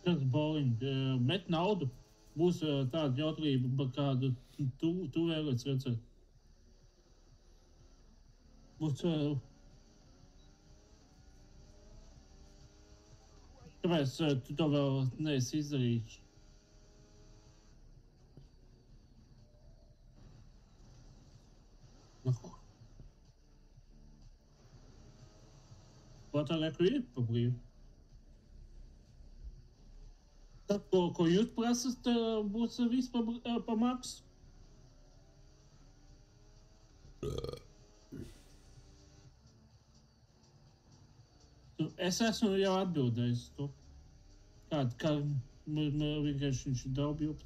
Kas bowling? Met naudu. Būs tāda jautrība, kādu tu vēlēts redzēt. Būs... Kāpēc tu to vēl neesi izdarījis? Ko tā neku ir pa brīvu? Tad, ko jūs prasat, būs viss pa maksu? Es esmu jau atbildējis to. Kā vienkārši viņš ir daudz